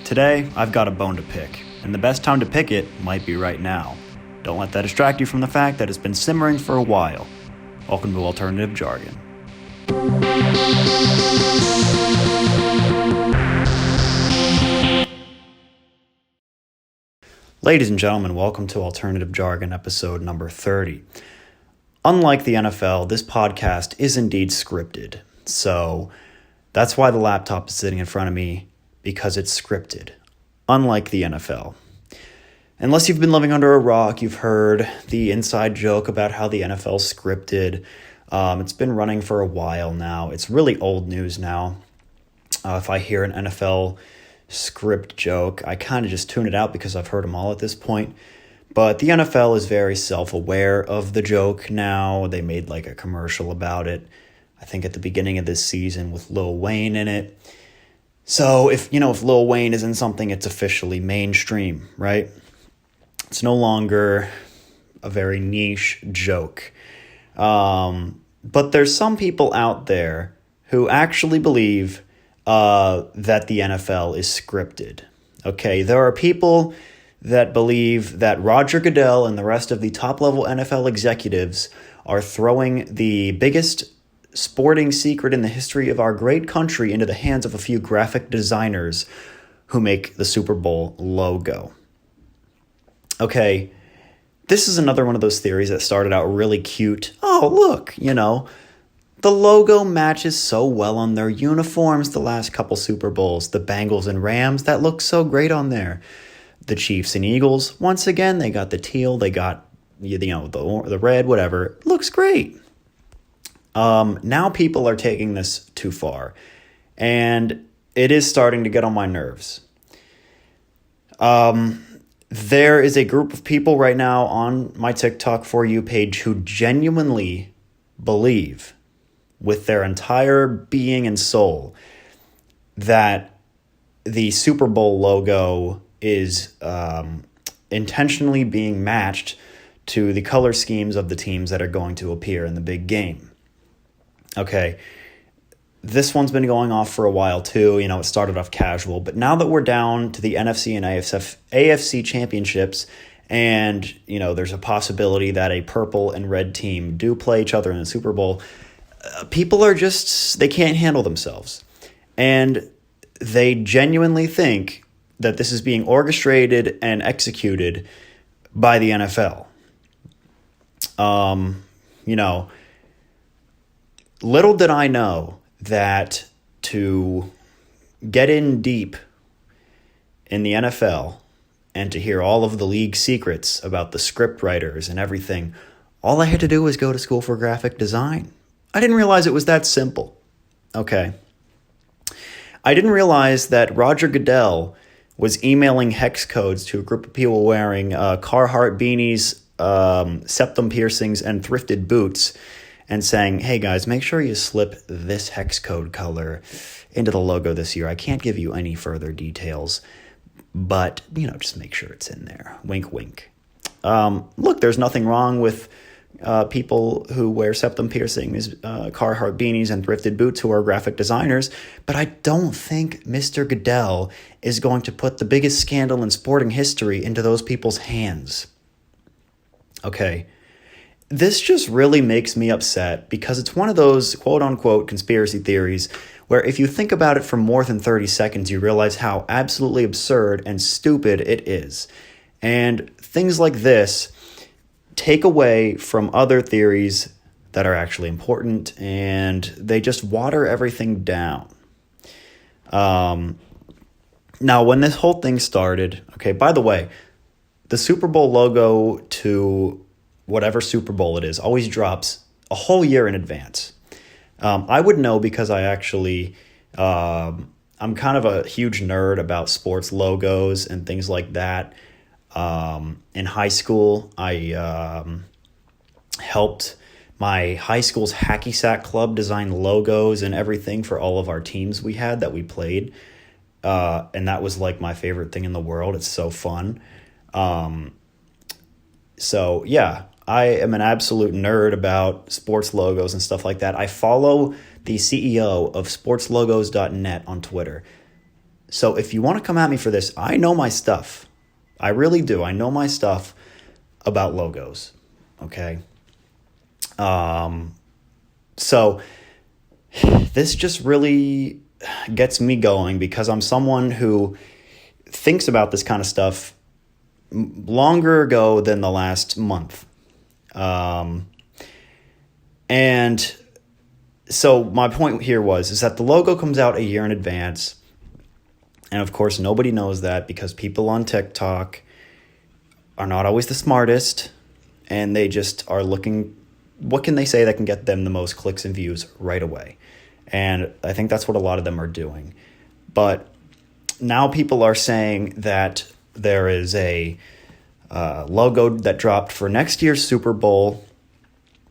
Today, I've got a bone to pick, and the best time to pick it might be right now. Don't let that distract you from the fact that it's been simmering for a while. Welcome to Alternative Jargon. Ladies and gentlemen, welcome to Alternative Jargon episode number 30. Unlike the NFL, this podcast is indeed scripted. So that's why the laptop is sitting in front of me, because it's scripted. Unlike the NFL. Unless you've been living under a rock, you've heard the inside joke about how the NFL is scripted. It's been running for a while now. It's really old news now. If I hear an NFL script joke, I kind of just tune it out because I've heard them all at this point. But the NFL is very self-aware of the joke now. They made like a commercial about it, I think at the beginning of this season with Lil Wayne in it. So if Lil Wayne is in something, it's officially mainstream, right? It's no longer a very niche joke. But there's some people out there who actually believe that the NFL is scripted. Okay, there are people that believe that Roger Goodell and the rest of the top-level NFL executives are throwing the biggest sporting secret in the history of our great country into the hands of a few graphic designers who make the Super Bowl logo. Okay, this is another one of those theories that started out really cute. Oh, look, the logo matches so well on their uniforms the last couple Super Bowls. The Bengals and Rams, that looks so great on there. The Chiefs and Eagles, once again, they got the teal, they got the red, whatever. Looks great. Now people are taking this too far, and it is starting to get on my nerves. There is a group of people right now on my TikTok For You page who genuinely believe with their entire being and soul that the Super Bowl logo is intentionally being matched to the color schemes of the teams that are going to appear in the big game. Okay, this one's been going off for a while too. It started off casual, but now that we're down to the NFC and AFC championships, and there's a possibility that a purple and red team do play each other in the Super Bowl, people are they can't handle themselves, and they genuinely think that this is being orchestrated and executed by the NFL. Little did I know that to get in deep in the NFL and to hear all of the league secrets about the script writers and everything, all I had to do was go to school for graphic design. I didn't realize it was that simple. Okay. I didn't realize that Roger Goodell was emailing hex codes to a group of people wearing Carhartt beanies, septum piercings, and thrifted boots, and saying, hey guys, make sure you slip this hex code color into the logo this year. I can't give you any further details, but, just make sure it's in there. Wink, wink. Look, there's nothing wrong with people who wear septum piercings, Carhartt beanies, and thrifted boots who are graphic designers, but I don't think Mr. Goodell is going to put the biggest scandal in sporting history into those people's hands. Okay. This just really makes me upset because it's one of those quote-unquote conspiracy theories where if you think about it for more than 30 seconds, you realize how absolutely absurd and stupid it is. And things like this take away from other theories that are actually important, and they just water everything down. Now, when this whole thing started, okay, by the way, the Super Bowl logo to whatever Super Bowl it is always drops a whole year in advance. I would know because I actually, I'm kind of a huge nerd about sports logos and things like that. In high school, I helped my high school's hacky sack club design logos and everything for all of our teams we had that we played. And that was like my favorite thing in the world. It's so fun. So yeah, I am an absolute nerd about sports logos and stuff like that. I follow the CEO of sportslogos.net on Twitter. So if you want to come at me for this, I know my stuff. I really do. I know my stuff about logos. Okay. So this just really gets me going because I'm someone who thinks about this kind of stuff longer ago than the last month. And so my point here is that the logo comes out a year in advance. And of course, nobody knows that because people on TikTok are not always the smartest, and they just are looking, what can they say that can get them the most clicks and views right away? And I think that's what a lot of them are doing. But now people are saying that there is a logo that dropped for next year's Super Bowl,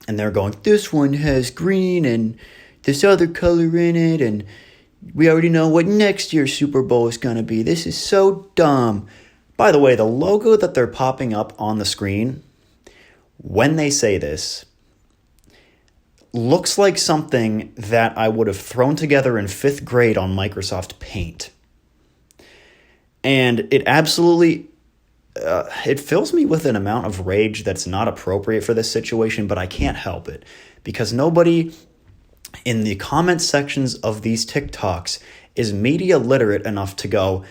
and they're going, this one has green and this other color in it, and we already know what next year's Super Bowl is going to be. This is so dumb. By the way, the logo that they're popping up on the screen, when they say this, looks like something that I would have thrown together in 5th grade on Microsoft Paint. And it absolutely, it fills me with an amount of rage that's not appropriate for this situation, but I can't help it. Because nobody in the comment sections of these TikToks is media literate enough to go,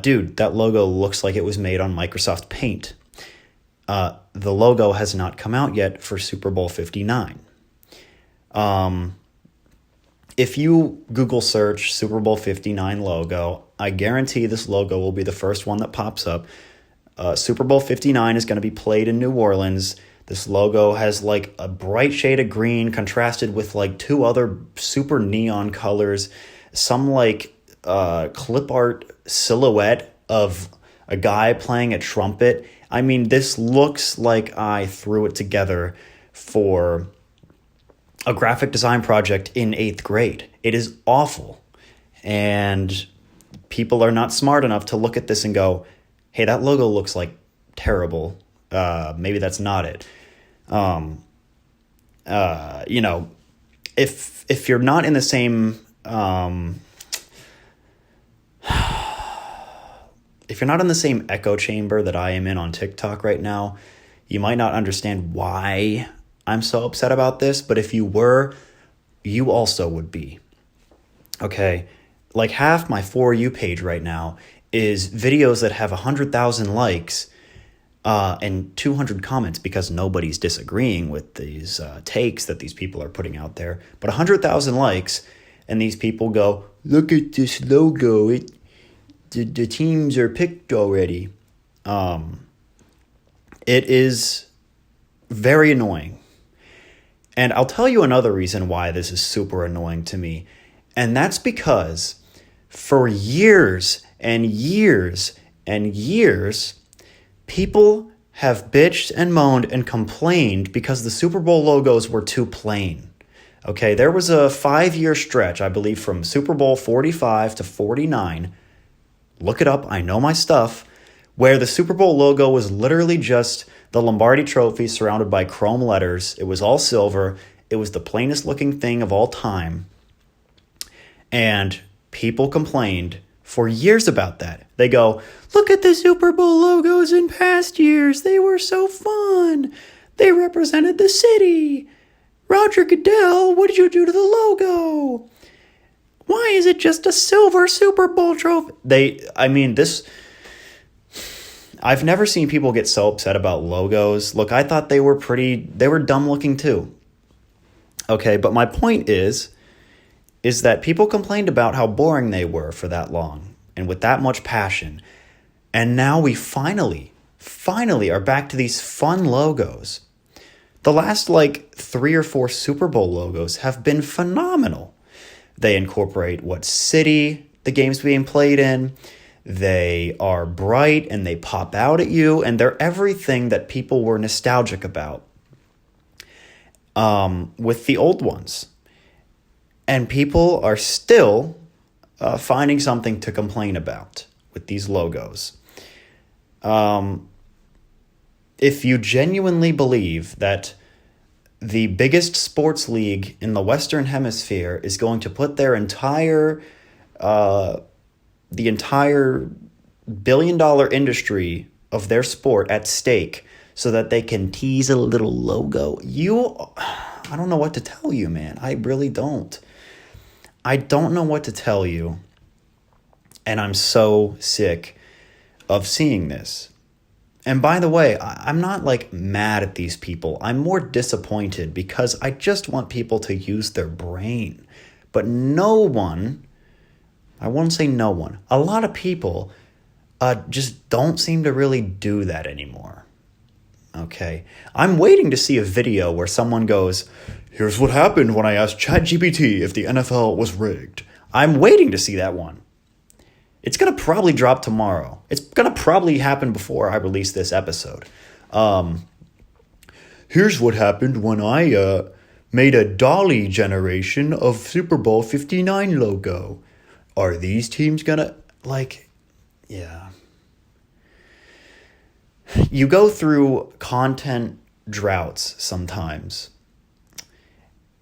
dude, that logo looks like it was made on Microsoft Paint. The logo has not come out yet for Super Bowl 59. If you Google search Super Bowl 59 logo, I guarantee this logo will be the first one that pops up. Super Bowl 59 is going to be played in New Orleans. This logo has like a bright shade of green contrasted with like 2 other super neon colors, some like clip art silhouette of a guy playing a trumpet. I mean, this looks like I threw it together for a graphic design project in 8th grade. It is awful. And people are not smart enough to look at this and go, hey, that logo looks like terrible. Maybe that's not it. If you're not in the same, if you're not in the same echo chamber that I am in on TikTok right now, you might not understand why I'm so upset about this. But if you were, you also would be. Okay. Like half my For You page right now is videos that have 100,000 likes and 200 comments because nobody's disagreeing with these takes that these people are putting out there. But 100,000 likes, and these people go, look at this logo. The teams are picked already. It is very annoying. And I'll tell you another reason why this is super annoying to me. And that's because for years and years and years, people have bitched and moaned and complained because the Super Bowl logos were too plain. Okay, there was a 5-year stretch, I believe, from Super Bowl 45 to 49. Look it up, I know my stuff, where the Super Bowl logo was literally just the Lombardi trophy surrounded by chrome letters. It was all silver. It was the plainest looking thing of all time. And people complained for years about that. They go, look at the Super Bowl logos in past years. They were so fun. They represented the city. Roger Goodell, what did you do to the logo? Why is it just a silver Super Bowl trophy? I've never seen people get so upset about logos. Look, I thought they were dumb looking too. Okay, but my point is that people complained about how boring they were for that long and with that much passion. And now we finally are back to these fun logos. The last 3 or 4 Super Bowl logos have been phenomenal. They incorporate what city the game's being played in. They are bright and they pop out at you, and they're everything that people were nostalgic about with the old ones. And people are still finding something to complain about with these logos. If you genuinely believe that the biggest sports league in the Western Hemisphere is going to put their entire the entire billion-dollar industry of their sport at stake so that they can tease a little logo. I don't know what to tell you, man. I really don't. I don't know what to tell you. And I'm so sick of seeing this. And by the way, I'm not like mad at these people. I'm more disappointed because I just want people to use their brain. But no one, I won't say no one, a lot of people just don't seem to really do that anymore. Okay, I'm waiting to see a video where someone goes, here's what happened when I asked ChatGPT if the NFL was rigged. I'm waiting to see that one. It's going to probably drop tomorrow. It's going to probably happen before I release this episode. Here's what happened when I made a dolly generation of Super Bowl 59 logo. Are these teams going to, yeah. You go through content droughts sometimes.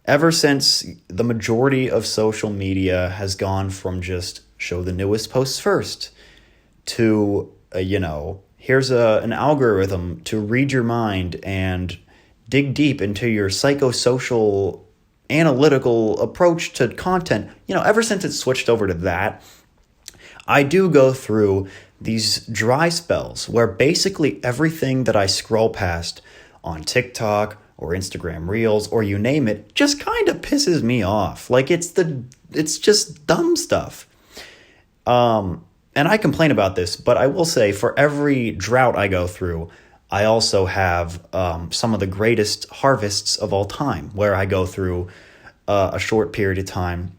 Ever since the majority of social media has gone from just show the newest posts first to, here's an algorithm to read your mind and dig deep into your psychosocial analytical approach to content. Ever since it switched over to that, I do go through these dry spells where basically everything that I scroll past on TikTok or Instagram Reels or you name it just kind of pisses me off. It's just dumb stuff. And I complain about this, but I will say for every drought I go through, I also have some of the greatest harvests of all time where I go through a short period of time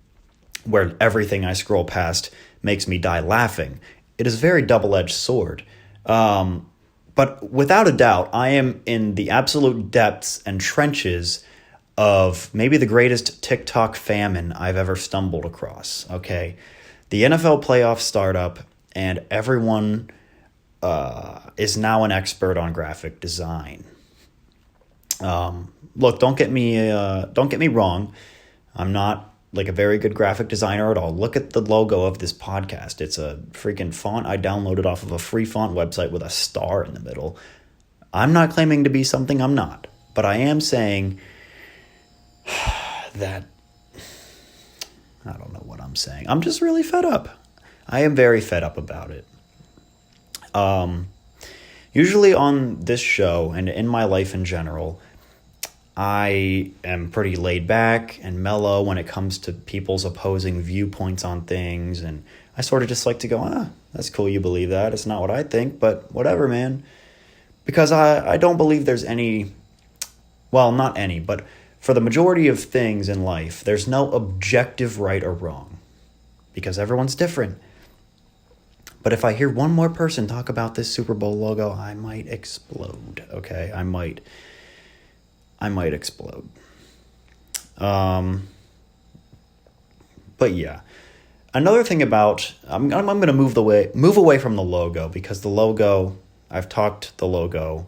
where everything I scroll past makes me die laughing. It is a very double-edged sword. But without a doubt, I am in the absolute depths and trenches of maybe the greatest TikTok famine I've ever stumbled across, okay? The NFL playoff startup, and everyone is now an expert on graphic design. Look, don't get me wrong. I'm not like a very good graphic designer at all. Look at the logo of this podcast. It's a freaking font I downloaded off of a free font website with a star in the middle. I'm not claiming to be something I'm not, but I am saying that I don't know what I'm saying. I'm just really fed up. I am very fed up about it. Usually on this show and in my life in general, I am pretty laid back and mellow when it comes to people's opposing viewpoints on things. And I sort of just like to go, that's cool you believe that. It's not what I think, but whatever, man. Because I don't believe there's any, well, not any, but for the majority of things in life, there's no objective right or wrong. Because everyone's different. But if I hear one more person talk about this Super Bowl logo, I might explode, okay? I might explode. But yeah. Another thing about, I'm going to move away from the logo because the logo, I've talked the logo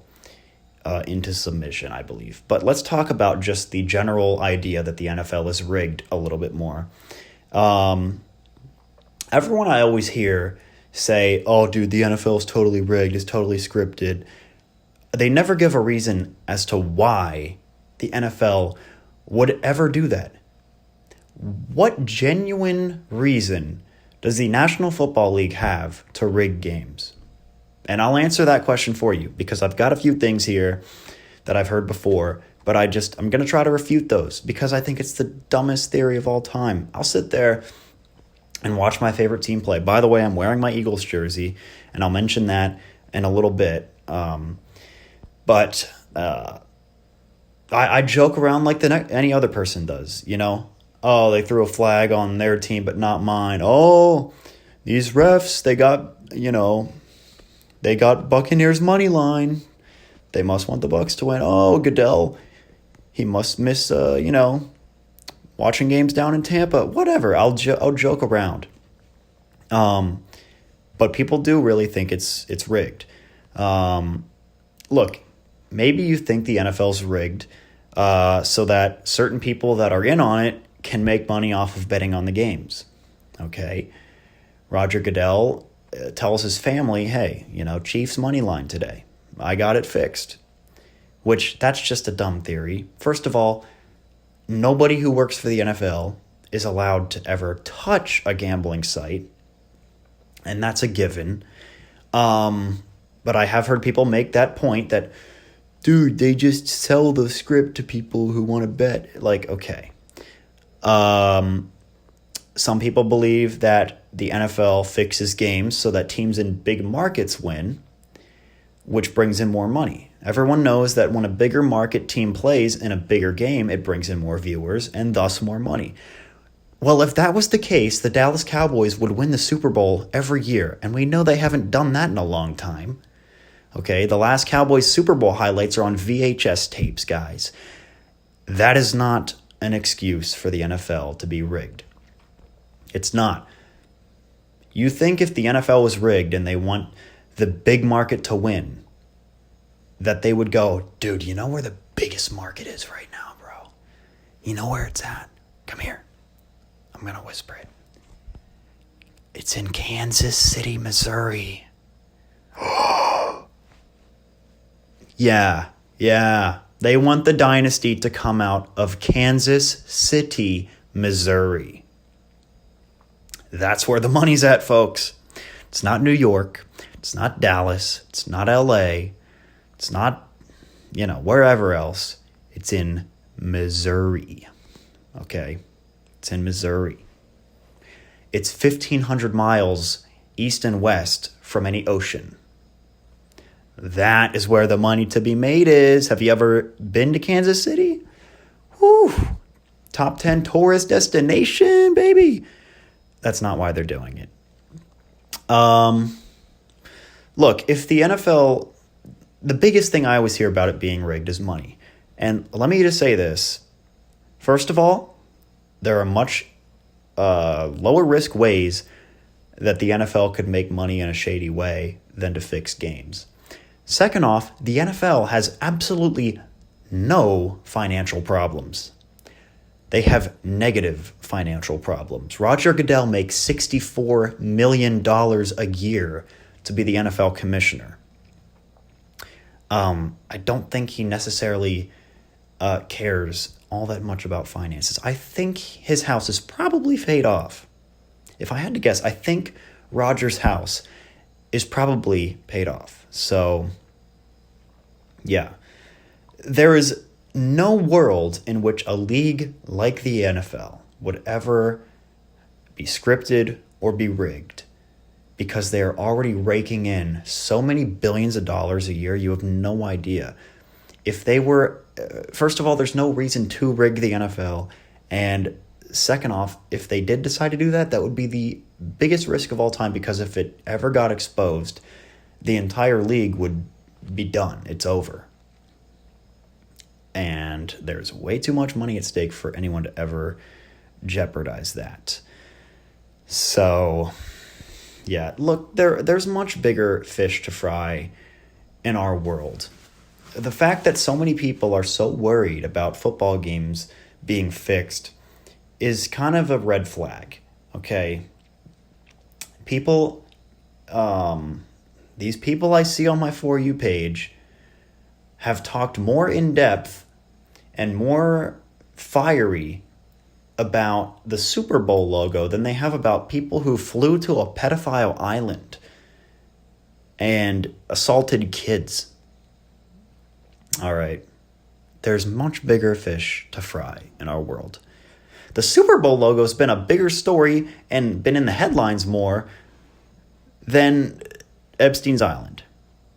into submission, I believe. But let's talk about just the general idea that the NFL is rigged a little bit more. Everyone I always hear say, oh, dude, the NFL is totally rigged, it's totally scripted. They never give a reason as to why the NFL would ever do that. What genuine reason does the National Football League have to rig games? And I'll answer that question for you because I've got a few things here that I've heard before, but I'm going to try to refute those because I think it's the dumbest theory of all time. I'll sit there and watch my favorite team play. By the way, I'm wearing my Eagles jersey, and I'll mention that in a little bit. But I joke around like any other person does, you know? Oh, they threw a flag on their team, but not mine. Oh, these refs, they got Buccaneers money line. They must want the Bucs to win. Oh, Goodell, he must miss, watching games down in Tampa. Whatever, I'll joke around. But people do really think it's rigged. Look, maybe you think the NFL's rigged so that certain people that are in on it can make money off of betting on the games. Okay? Roger Goodell tells his family, hey, Chiefs money line today. I got it fixed. Which, that's just a dumb theory. First of all, nobody who works for the NFL is allowed to ever touch a gambling site. And that's a given. But I have heard people make that point that, dude, they just sell the script to people who want to bet. Like, okay. Some people believe that the NFL fixes games so that teams in big markets win, which brings in more money. Everyone knows that when a bigger market team plays in a bigger game, it brings in more viewers and thus more money. Well, if that was the case, the Dallas Cowboys would win the Super Bowl every year, and we know they haven't done that in a long time. Okay, the last Cowboys Super Bowl highlights are on VHS tapes, guys. That is not an excuse for the NFL to be rigged. It's not. You think if the NFL was rigged and they want the big market to win, that they would go, dude, you know where the biggest market is right now, bro? You know where it's at? Come here. I'm going to whisper it. It's in Kansas City, Missouri. Yeah. They want the dynasty to come out of Kansas City, Missouri. That's where the money's at, folks. It's not New York. It's not Dallas. It's not LA. It's not, wherever else. It's in Missouri. Okay? It's in Missouri. It's 1,500 miles east and west from any ocean. That is where the money to be made is. Have you ever been to Kansas City? Whew. Top 10 tourist destination, baby. That's not why they're doing it. Look, if the NFL, the biggest thing I always hear about it being rigged is money. And let me just say this. First of all, there are much lower risk ways that the NFL could make money in a shady way than to fix games. Second off, the NFL has absolutely no financial problems. They have negative financial problems. Roger Goodell makes $64 million a year to be the NFL commissioner. I don't think he necessarily cares all that much about finances. I think his house is probably paid off. If I had to guess, I think Roger's house is probably paid off. So, yeah. There is no world in which a league like the NFL would ever be scripted or be rigged, because they are already raking in so many billions of dollars a year, you have no idea. If they were, first of all, there's no reason to rig the NFL, and second off, if they did decide to do that, that would be the biggest risk of all time, because if it ever got exposed, the entire league would be done. It's over. And there's way too much money at stake for anyone to ever jeopardize that. So, yeah, look, there's much bigger fish to fry in our world. The fact that so many people are so worried about football games being fixed is kind of a red flag, okay? People, these people I see on my For You page have talked more in depth and more fiery about the Super Bowl logo than they have about people who flew to a pedophile island and assaulted kids. All right. There's much bigger fish to fry in our world. The Super Bowl logo has been a bigger story and been in the headlines more than Epstein's Island.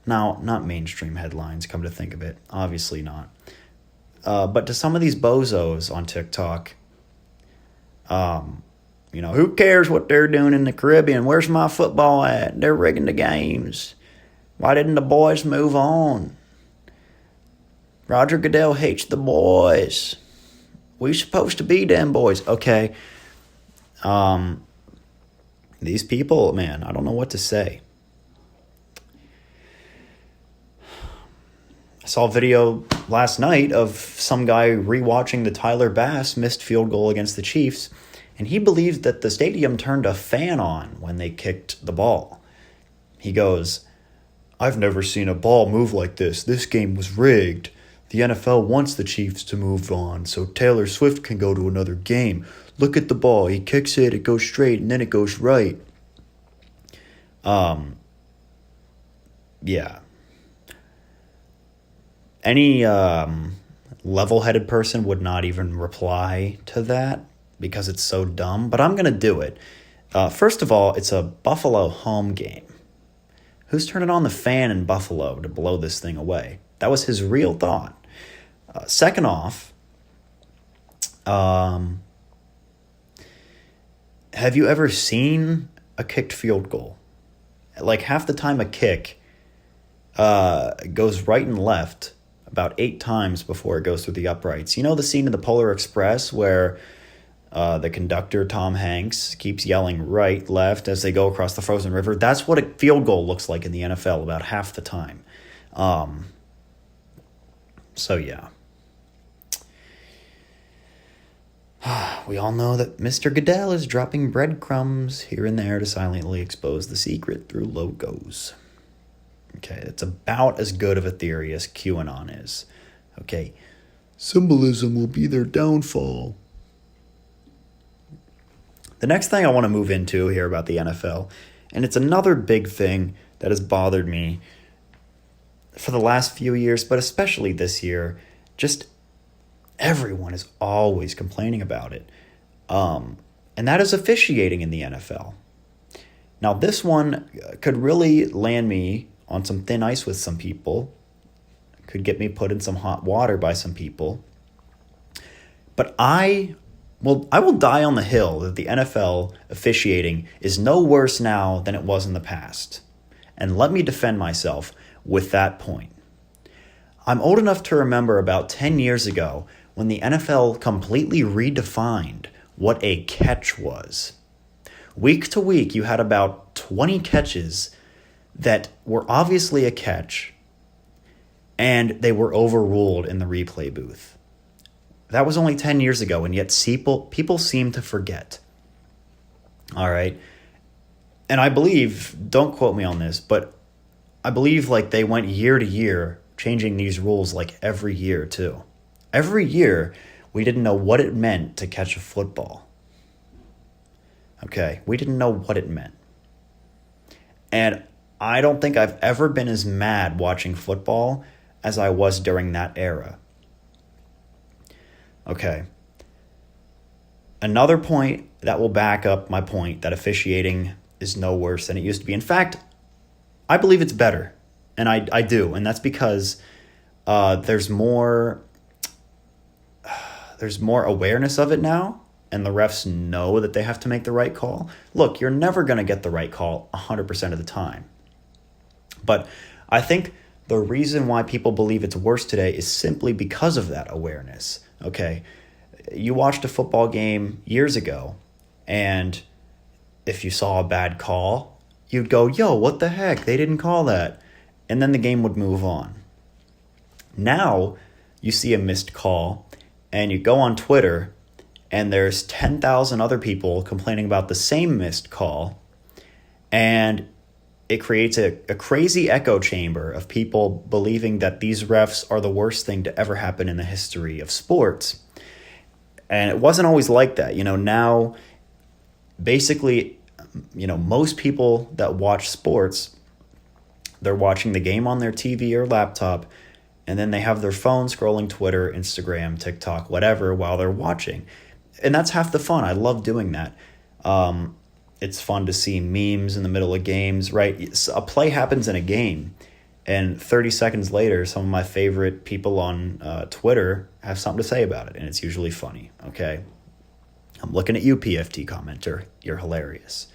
Now, not mainstream headlines, come to think of it. Obviously not. But to some of these bozos on TikTok, who cares what they're doing in the Caribbean? Where's my football at? They're rigging the games. Why didn't the boys move on? Roger Goodell hates the boys. We supposed to be them boys. Okay. These people, man, I don't know what to say. I saw a video last night of some guy rewatching the Tyler Bass missed field goal against the Chiefs, and and he believes that the stadium turned a fan on when they kicked the ball. He goes, "I've never seen a ball move like this. This game was rigged. The NFL wants the Chiefs to move on so Taylor Swift can go to another game. Look at the ball. He kicks it, it goes straight, and then it goes right." Yeah. Any level-headed person would not even reply to that because it's so dumb, but I'm going to do it. First of all, it's a Buffalo home game. Who's turning on the fan in Buffalo to blow this thing away? That was his real thought. Second off, have you ever seen a kicked field goal? Like half the time a kick goes right and left about 8 times before it goes through the uprights. You know the scene in the Polar Express where the conductor, Tom Hanks, keeps yelling right, left as they go across the frozen river? That's what a field goal looks like in the NFL about half the time. So, yeah. We all know that Mr. Goodell is dropping breadcrumbs here and there to silently expose the secret through logos. Okay, it's about as good of a theory as QAnon is. Okay, symbolism will be their downfall. The next thing I want to move into here about the NFL, and it's another big thing that has bothered me for the last few years, but especially this year, just everyone is always complaining about it. And that is officiating in the NFL. Now, this one could really land me on some thin ice with some people, could get me put in some hot water by some people. But I will die on the hill that the NFL officiating is no worse now than it was in the past. And let me defend myself with that point. I'm old enough to remember about 10 years ago when the NFL completely redefined what a catch was. Week to week, you had about 20 catches that were obviously a catch, and they were overruled in the replay booth. That was only 10 years ago, and yet people seem to forget. All right? And I believe, don't quote me on this, but I believe like they went year to year changing these rules like every year too. Every year, we didn't know what it meant to catch a football. Okay, we didn't know what it meant. And I don't think I've ever been as mad watching football as I was during that era. Okay. Another point that will back up my point that officiating is no worse than it used to be. In fact, I believe it's better. And I do. And that's because there's more awareness of it now. And the refs know that they have to make the right call. Look, you're never going to get the right call 100% of the time. But I think the reason why people believe it's worse today is simply because of that awareness. Okay, you watched a football game years ago, and if you saw a bad call, you'd go, "Yo, what the heck? They didn't call that." And then the game would move on. Now, you see a missed call, and you go on Twitter, and there's 10,000 other people complaining about the same missed call, and it creates a crazy echo chamber of people believing that these refs are the worst thing to ever happen in the history of sports. And it wasn't always like that. Now, basically, most people that watch sports, they're watching the game on their TV or laptop, and then they have their phone scrolling Twitter, Instagram, TikTok, whatever, while they're watching. And that's half the fun. I love doing that. It's fun to see memes in the middle of games, right? A play happens in a game, and 30 seconds later, some of my favorite people on Twitter have something to say about it, and it's usually funny, okay? I'm looking at you, PFT commenter. You're hilarious.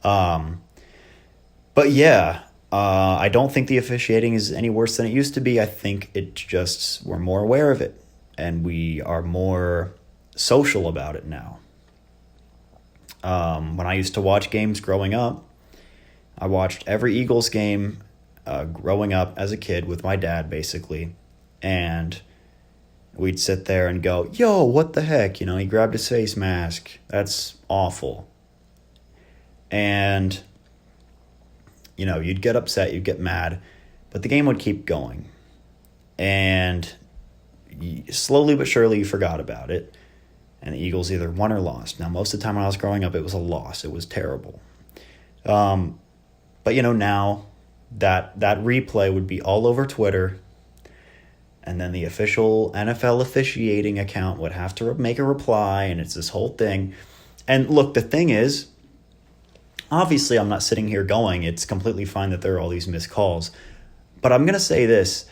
But yeah, I don't think the officiating is any worse than it used to be. I think it just, we're more aware of it, and we are more social about it now. When I used to watch games growing up, I watched every Eagles game growing up as a kid with my dad, basically. And we'd sit there and go, yo, what the heck? He grabbed his face mask. That's awful. And, you'd get upset, you'd get mad, but the game would keep going. And slowly but surely you forgot about it. And the Eagles either won or lost. Now, most of the time when I was growing up, it was a loss. It was terrible. But, now that replay would be all over Twitter. And then the official NFL officiating account would have to make a reply. And it's this whole thing. And look, the thing is, obviously I'm not sitting here going, it's completely fine that there are all these missed calls. But I'm going to say this.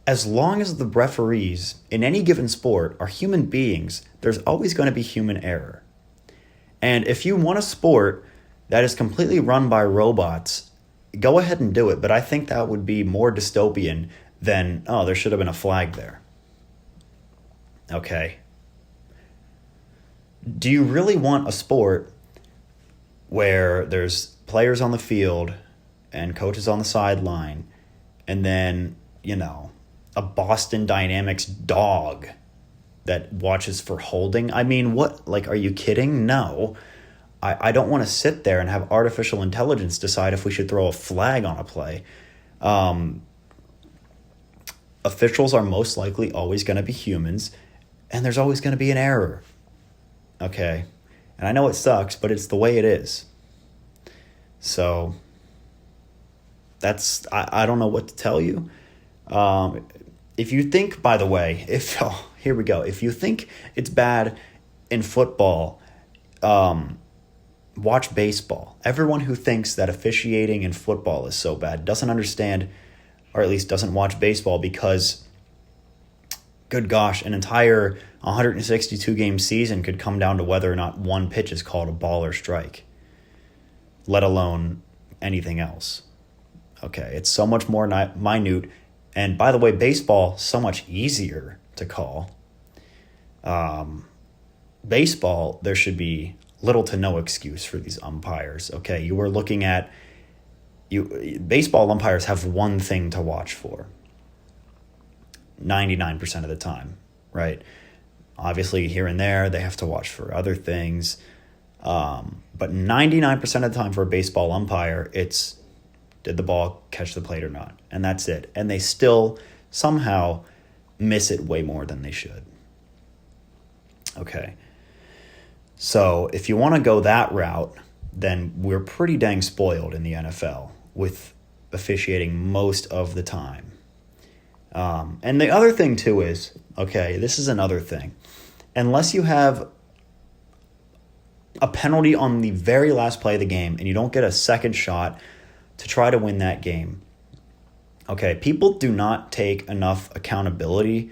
As long as the referees in any given sport are human beings, there's always going to be human error. And if you want a sport that is completely run by robots, go ahead and do it. But I think that would be more dystopian than, oh, there should have been a flag there. Okay. Do you really want a sport where there's players on the field and coaches on the sideline and then, a Boston Dynamics dog that watches for holding? I mean, what? Like, are you kidding? No. I don't want to sit there and have artificial intelligence decide if we should throw a flag on a play. Officials are most likely always going to be humans, and there's always going to be an error. Okay? And I know it sucks, but it's the way it is. So, I don't know what to tell you. If you think, by the way, here we go. If you think it's bad in football, watch baseball. Everyone who thinks that officiating in football is so bad doesn't understand, or at least doesn't watch baseball, because, good gosh, an entire 162-game season could come down to whether or not one pitch is called a ball or strike, let alone anything else. Okay, it's so much more minute. And by the way, baseball, so much easier to call. Baseball, there should be little to no excuse for these umpires. Okay, you were looking at... baseball umpires have one thing to watch for 99% of the time, right? Obviously, here and there, they have to watch for other things. But 99% of the time for a baseball umpire, it's, did the ball catch the plate or not? And that's it. And they still somehow miss it way more than they should. Okay. So if you want to go that route, then we're pretty dang spoiled in the NFL with officiating most of the time. And the other thing too is, okay, this is another thing. Unless you have a penalty on the very last play of the game and you don't get a second shot to try to win that game, okay, people do not take enough accountability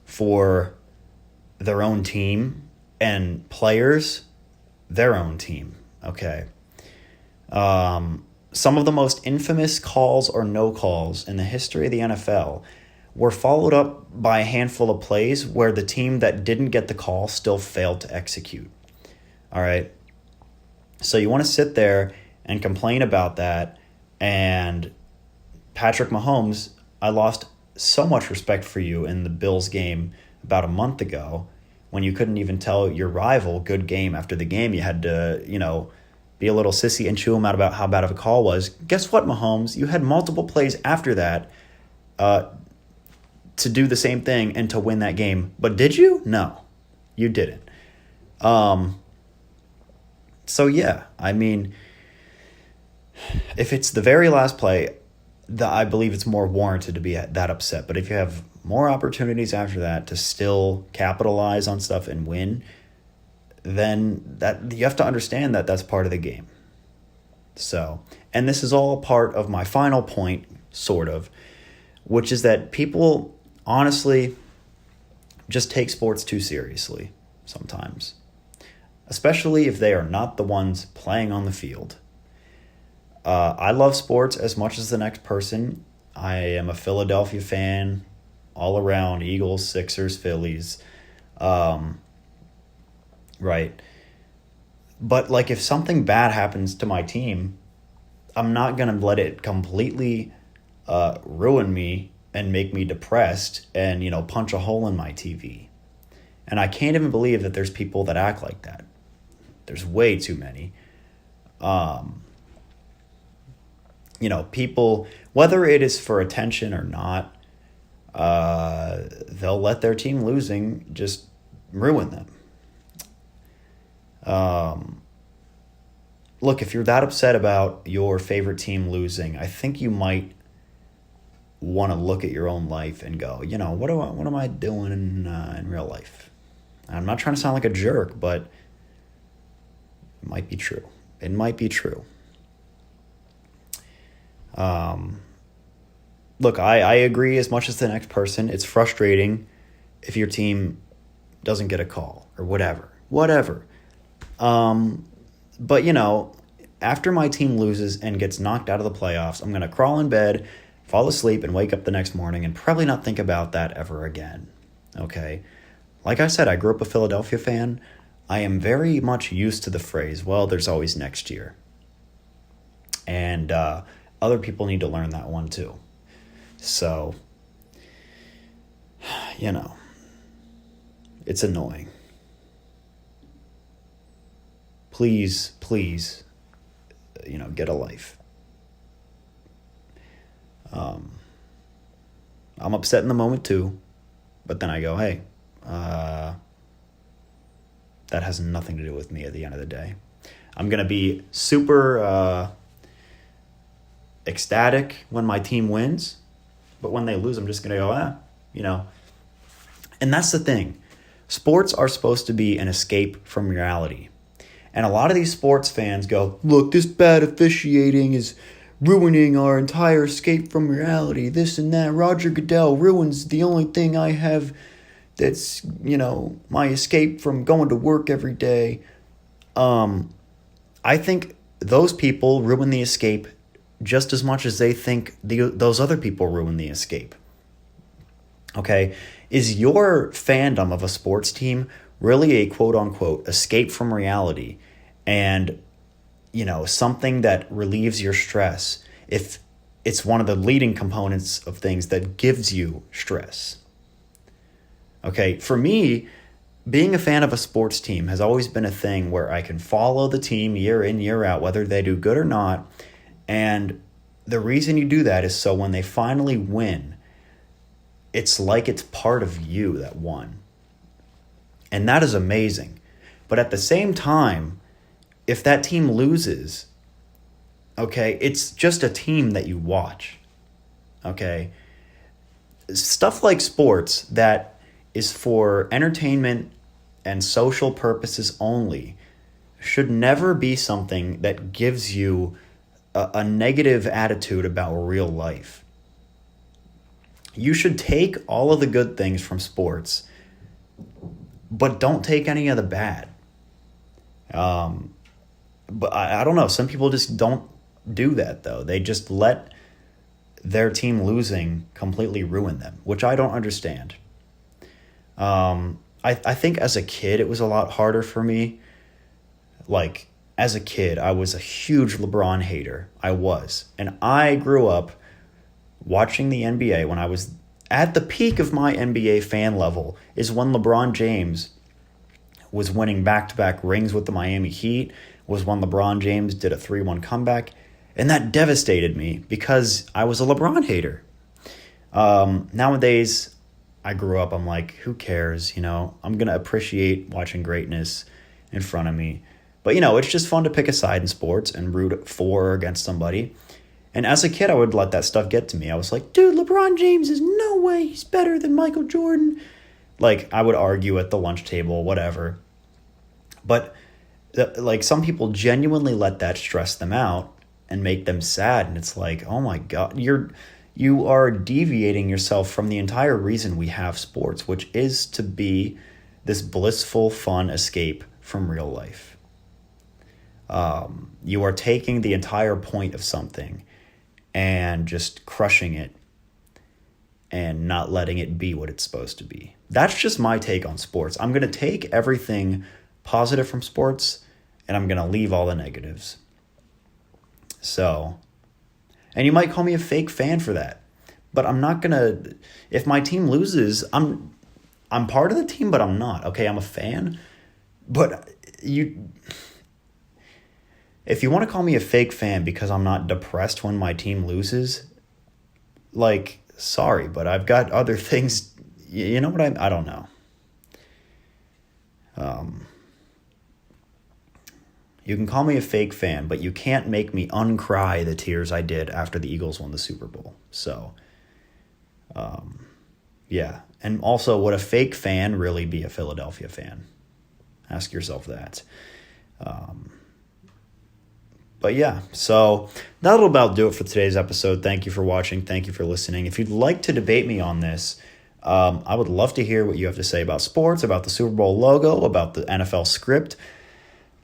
for their own team and players, their own team, okay? Some of the most infamous calls or no calls in the history of the NFL were followed up by a handful of plays where the team that didn't get the call still failed to execute. All right? So you want to sit there and complain about that. And Patrick Mahomes, I lost so much respect for you in the Bills game about a month ago when you couldn't even tell your rival good game after the game. You had to, be a little sissy and chew him out about how bad of a call was. Guess what, Mahomes? You had multiple plays after that to do the same thing and to win that game. But did you? No, you didn't. So, yeah, I mean, if it's the very last play, I believe it's more warranted to be that upset. But if you have more opportunities after that to still capitalize on stuff and win, then that you have to understand that that's part of the game. So, and this is all part of my final point, sort of, which is that people honestly just take sports too seriously sometimes, especially if they are not the ones playing on the field. I love sports as much as the next person. I am a Philadelphia fan all around, Eagles, Sixers, Phillies. Right. But like if something bad happens to my team, I'm not going to let it completely ruin me and make me depressed and, punch a hole in my TV. And I can't even believe that there's people that act like that. There's way too many. People, whether it is for attention or not, they'll let their team losing just ruin them. Look, if you're that upset about your favorite team losing, I think you might want to look at your own life and go, what am I doing in real life? I'm not trying to sound like a jerk, but it might be true. It might be true. Look, I agree as much as the next person. It's frustrating if your team doesn't get a call or whatever. But, after my team loses and gets knocked out of the playoffs, I'm going to crawl in bed, fall asleep, and wake up the next morning and probably not think about that ever again. Okay? Like I said, I grew up a Philadelphia fan. I am very much used to the phrase, well, there's always next year. And other people need to learn that one too. So, it's annoying. Please, get a life. I'm upset in the moment too, but then I go, hey, that has nothing to do with me at the end of the day. I'm going to be super ecstatic when my team wins, but when they lose, I'm just going to go, And that's the thing. Sports are supposed to be an escape from reality. And a lot of these sports fans go, look, this bad officiating is ruining our entire escape from reality, this and that. Roger Goodell ruins the only thing I have that's, my escape from going to work every day. I think those people ruin the escape just as much as they think those other people ruin the escape. Okay? Is your fandom of a sports team really a quote-unquote escape from reality and, something that relieves your stress if it's one of the leading components of things that gives you stress? Okay, for me, being a fan of a sports team has always been a thing where I can follow the team year in, year out, whether they do good or not. And the reason you do that is so when they finally win, it's like it's part of you that won. And that is amazing. But at the same time, if that team loses, okay, it's just a team that you watch. Okay? Stuff like sports that is for entertainment and social purposes only should never be something that gives you a negative attitude about real life. You should take all of the good things from sports, but don't take any of the bad. But I don't know. Some people just don't do that, though. They just let their team losing completely ruin them, which I don't understand. I think as a kid, it was a lot harder for me. Like, as a kid, I was a huge LeBron hater. I was. And I grew up watching the NBA when I was at the peak of my NBA fan level is when LeBron James was winning back-to-back rings with the Miami Heat, was when LeBron James did a 3-1 comeback. And that devastated me because I was a LeBron hater. Nowadays, I grew up, I'm like, who cares? I'm going to appreciate watching greatness in front of me. But, it's just fun to pick a side in sports and root for or against somebody. And as a kid, I would let that stuff get to me. I was like, dude, LeBron James is no way he's better than Michael Jordan. Like, I would argue at the lunch table, whatever. But, some people genuinely let that stress them out and make them sad. And it's like, oh my God, you are deviating yourself from the entire reason we have sports, which is to be this blissful, fun escape from real life. You are taking the entire point of something and just crushing it and not letting it be what it's supposed to be. That's just my take on sports. I'm going to take everything positive from sports and I'm going to leave all the negatives. So, and you might call me a fake fan for that, but I'm not going to, if my team loses, I'm part of the team, but I'm not. Okay, I'm a fan, but if you want to call me a fake fan because I'm not depressed when my team loses, like, sorry, but I've got other things. You know what I don't know. You can call me a fake fan, but you can't make me uncry the tears I did after the Eagles won the Super Bowl. So, yeah. And also, would a fake fan really be a Philadelphia fan? Ask yourself that. But yeah, so that'll about do it for today's episode. Thank you for watching. Thank you for listening. If you'd like to debate me on this, I would love to hear what you have to say about sports, about the Super Bowl logo, about the NFL script.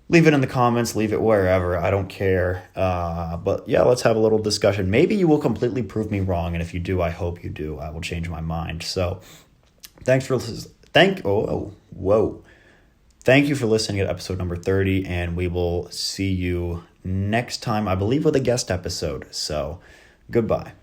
Leave it in the comments. Leave it wherever. I don't care. But yeah, let's have a little discussion. Maybe you will completely prove me wrong, and if you do, I hope you do. I will change my mind. So thanks for Thank you for listening to episode number 30, and we will see you next time, I believe, with a guest episode. So goodbye.